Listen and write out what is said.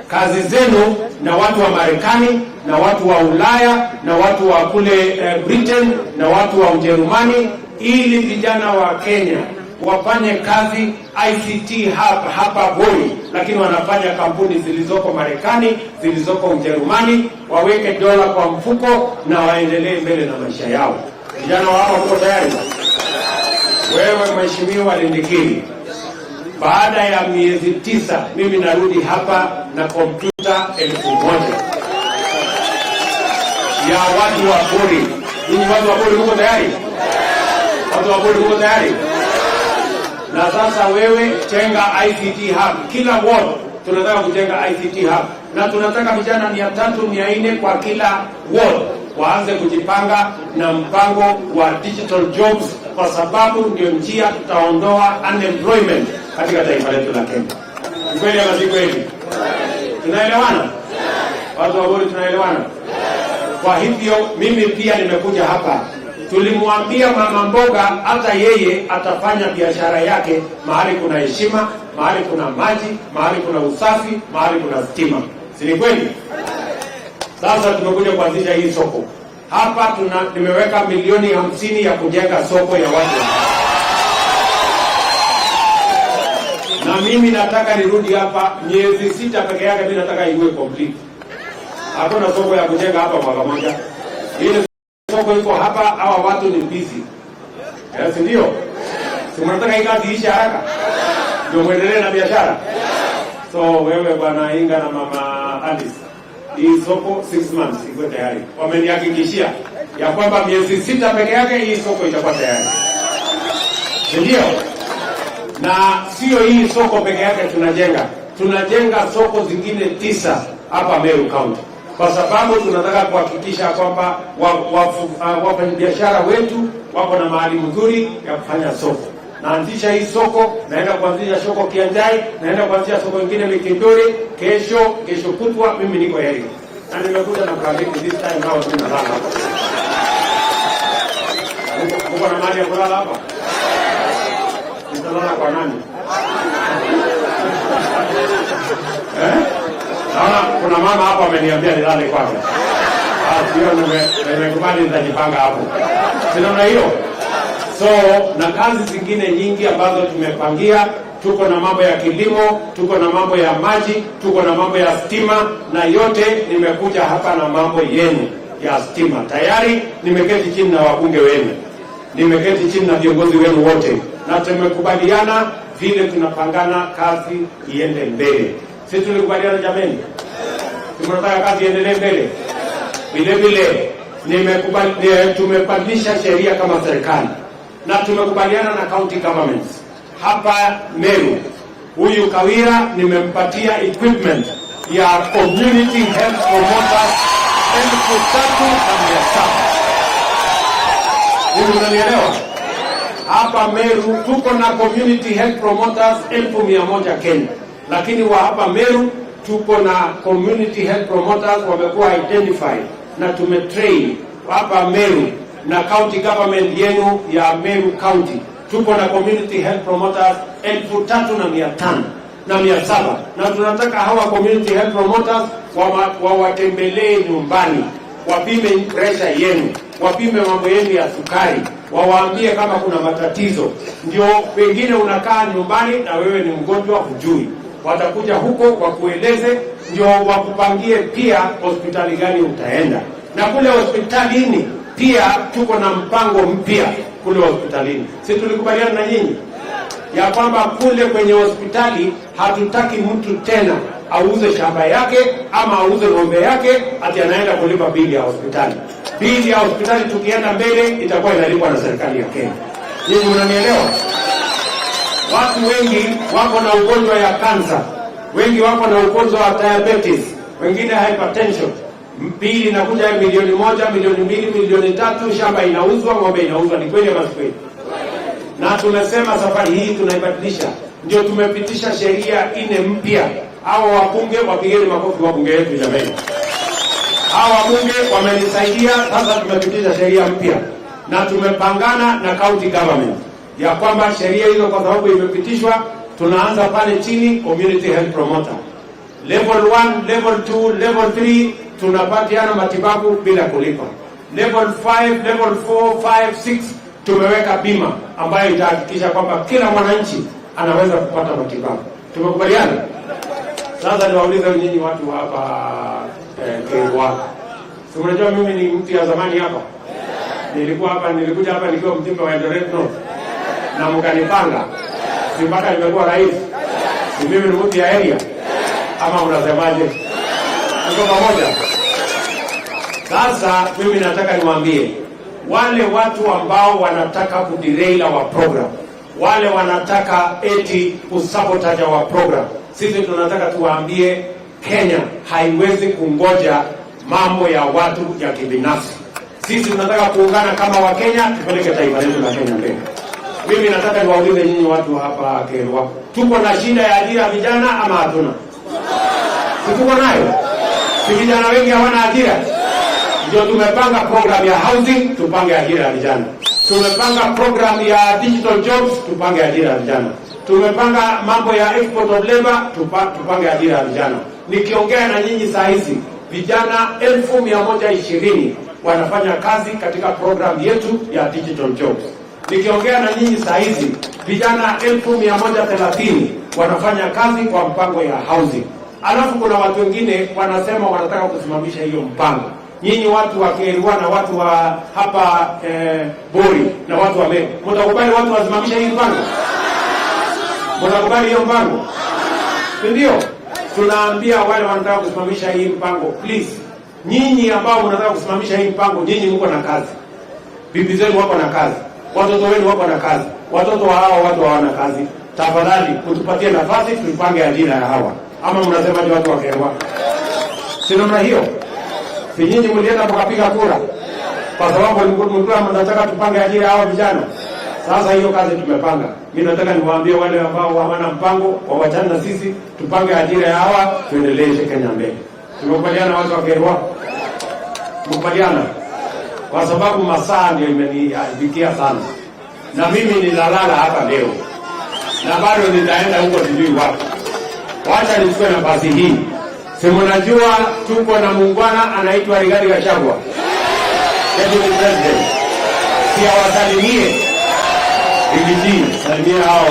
kazi zenu na watu wa Marekani na watu wa Ulaya na watu wa kule Britain na watu wa Ujerumani, ili vijana wa Kenya wafanye kazi ICT hapa Voi, lakini wanafanya kampuni zilizoko Marekani, zilizoko Ujerumani, waweke dola kwa mfuko na waendelee mbele na maisha yao. Vijana wao wako tayari? Wewe Mheshimiwa Lindikiri, baada ya miezi 9 mimi narudi hapa na kompyuta 1000 ya watu wa Buri. Ninyi watu wa Buri mko tayari? Watu wa Buri mko tayari? Na sasa wewe jenga ICT hub. Kila ward tunataka kujenga ICT hub. Na tunataka vijana 300 400 kwa kila ward waanze kujipanga na mpango wa digital jobs, kwa sababu ndio njia tutaondoa unemployment katika taifa letu la Kenya. Kweli ama si kweli? Tunaelewana? Watu wa Buri tunaelewana? Kwa hivyo mimi pia nimekuja hapa. Tulimwambia mama mboga hata yeye atafanya biashara yake mahali kuna heshima, mahali kuna maji, mahali kuna usafi, mahali kuna stima. Si ni kweli? Sasa tumekuja kuanzisha hii soko. Hapa nimeweka milioni 50 ya kujenga soko ya watu. Na mimi nataka nirudi hapa miezi 6 peke yake, mimi nataka iwe complete. Hakuna soko ya kujenga hapa mwaka moja. Ile soko iko hapa, hawa watu ni busy. Yes, ndio. Si mnataka hii kazi iishe haraka? Ndio muendelee na biashara. So wewe bwana Inga na mama Alice, hii soko 6 months iko tayari. Wamenihakikishia ya kwamba miezi 6 peke yake hii soko itakuwa tayari. Ndio. Na sio hii soko peke yake tunajenga soko zingine 9 hapa Meru County, kwa sababu tunataka kuhakikisha kwamba wafanyabiashara wetu wako na mahali mzuri ya kufanya soko. Naanzisha hii soko, naenda kuanzisha soko Kianjai, naenda kuanzisha soko nyingine Mikindori, kesho kutwa mimi niko heri. Na nimekuja na project this time now tunalala hapa. Uko na mahali ya kulala hapa? Nitalala kwa nani? Naona kuna mama hapa ameniambia nilale kwake. Sio nimekubali, nitajipanga hapo. Sinaona hiyo. So na kazi zingine nyingi ambazo tumepangia, tuko na mambo ya kilimo, tuko na mambo ya maji, tuko na mambo ya stima, na yote nimekuja hapa na mambo yenu ya stima. Tayari nimeketi chini na wabunge wenu, nimeketi chini na viongozi wenu wote, na tumekubaliana vile tunapangana kazi iende mbele. Sisi tulikubaliana jameni, tunataka kazi iendelee mbele. Vile vile tumebadilisha sheria kama serikali, na tumekubaliana na county governments hapa Meru. Huyu Kawira nimempatia equipment ya community health promoters 3,700. Hivi unanielewa? Hapa Meru tuko na community health promoters 1,100 Kenya, lakini wa hapa Meru tuko na community health promoters wamekuwa identified na tumetrain hapa Meru na county government yenu ya Meru County. Tuko na community health promoters 3,500 na 700, na tunataka hawa community health promoters wawatembelee nyumbani, wapime pressure yenu, wapime mambo yenu ya sukari, wawaambie kama kuna matatizo. Ndio wengine unakaa nyumbani na wewe ni mgonjwa hujui, watakuja huko wakueleze, ndio wakupangie pia hospitali gani utaenda. Na kule hospitalini pia tuko na mpango mpya kule hospitalini. Sisi tulikubaliana na nyinyi ya kwamba kule kwenye hospitali hatutaki mtu tena auze shamba yake ama auze ng'ombe yake ati anaenda kulipa bili ya hospitali. Bili ya hospitali tukienda mbele itakuwa inalipwa na serikali ya Kenya. Nyinyi mnanielewa? Watu wengi wako na ugonjwa ya kansa, wengi wako na ugonjwa wa diabetes, wengine hypertension. Bili inakuja milioni 1, milioni 2, milioni 3, shamba inauzwa, ng'ombe inauzwa. Ni kweli ama si kweli? Na tunasema safari hii tunaibadilisha. Ndio tumepitisha sheria 4 mpya. Hao wabunge wapigeni makofi wabunge wetu jamani. Hao wabunge wamenisaidia, sasa tumepitisha sheria mpya. Na tumepangana na county government ya kwamba sheria hizo kwa sababu imepitishwa, tunaanza pale chini community health promoter. Level 1, level 2, level 3 tunapatiana matibabu bila kulipa. Level 5, level 4, 5, 6 tumeweka bima ambayo itahakikisha kwamba kila mwananchi anaweza kupata matibabu. Tumekubaliana? Sasa niwaulize nyinyi watu hapa Keriwaka. Si mnajua mimi ni mtu ya zamani hapa? Nilikuja hapa nikiwa mjumbe wa Eldoret North. Na mkanipanga. Si mpaka nimekuwa rais. Si mimi ni mtu ya area. Ama unasemaje? Tuko pamoja. Sasa mimi nataka niwaambie wale watu ambao wanataka kuderail our program, wale wanataka eti kusabotage our program, sisi tunataka tuwaambie Kenya haiwezi kungoja mambo ya watu ya kibinafsi. Sisi tunataka kuungana kama Wakenya tupeleke taifa letu la Kenya mbele. Mimi nataka niwaulize nyinyi watu hapa Keriwaka, tuko na shida ya ajira vijana ama hatuna? Tuko nayo. Si vijana wengi hawana ajira. Ndio tumepanga program ya housing, tupange ajira ya vijana. Tumepanga program ya digital jobs, tupange ajira ya vijana. Tumepanga mambo ya export of labor, tupange ajira ya vijana. Nikiongea na nyinyi saa hizi, vijana 1120 wanafanya kazi katika program yetu ya digital jobs. Nikiongea na nyinyi saa hizi, vijana 1130 wanafanya kazi kwa mpango ya housing. Alafu kuna watu wengine wanasema wanataka kusimamisha hiyo mpango. Nyinyi watu wa Keriwaka na watu wa hapa Bori na watu wa Meru, mtakubali watu wasimamisha hii mpango? Mtakubali hiyo mpango? Ndio. Tunaambia wale wanataka kusimamisha hii mpango, please. Nyinyi ambao mnataka kusimamisha hii mpango, nyinyi mko na kazi. Bibi zenu wako na kazi. Watoto wenu wako na kazi. Watoto wa hao watu hawana kazi. Tafadhali kutupatie nafasi tupange ajira ya hawa. Ama mnasemaje watu wa Keriwaka? Si namna hiyo? Si nyinyi mlienda mkapiga kura kwa sababu mlikuwa mnataka tupange ajira hawa vijana. Sasa hiyo kazi tumepanga. Mimi nataka niwaambie wale ambao hawana mpango wawachane na sisi, tupange ajira ya hawa, tuendeleze Kenya mbele. Tumekubaliana watu wa Keriwaka? Tumekubaliana? Kwa sababu masaa ndio imenifikia sana. Na mimi nilalala hapa leo. Na bado nitaenda huko sijui wapi. Wacha nichukue nafasi hii. Si mnajua tuko na muungwana anaitwa Rigathi Gachagua, Deputy President. Si awasalimie. Salimia hao.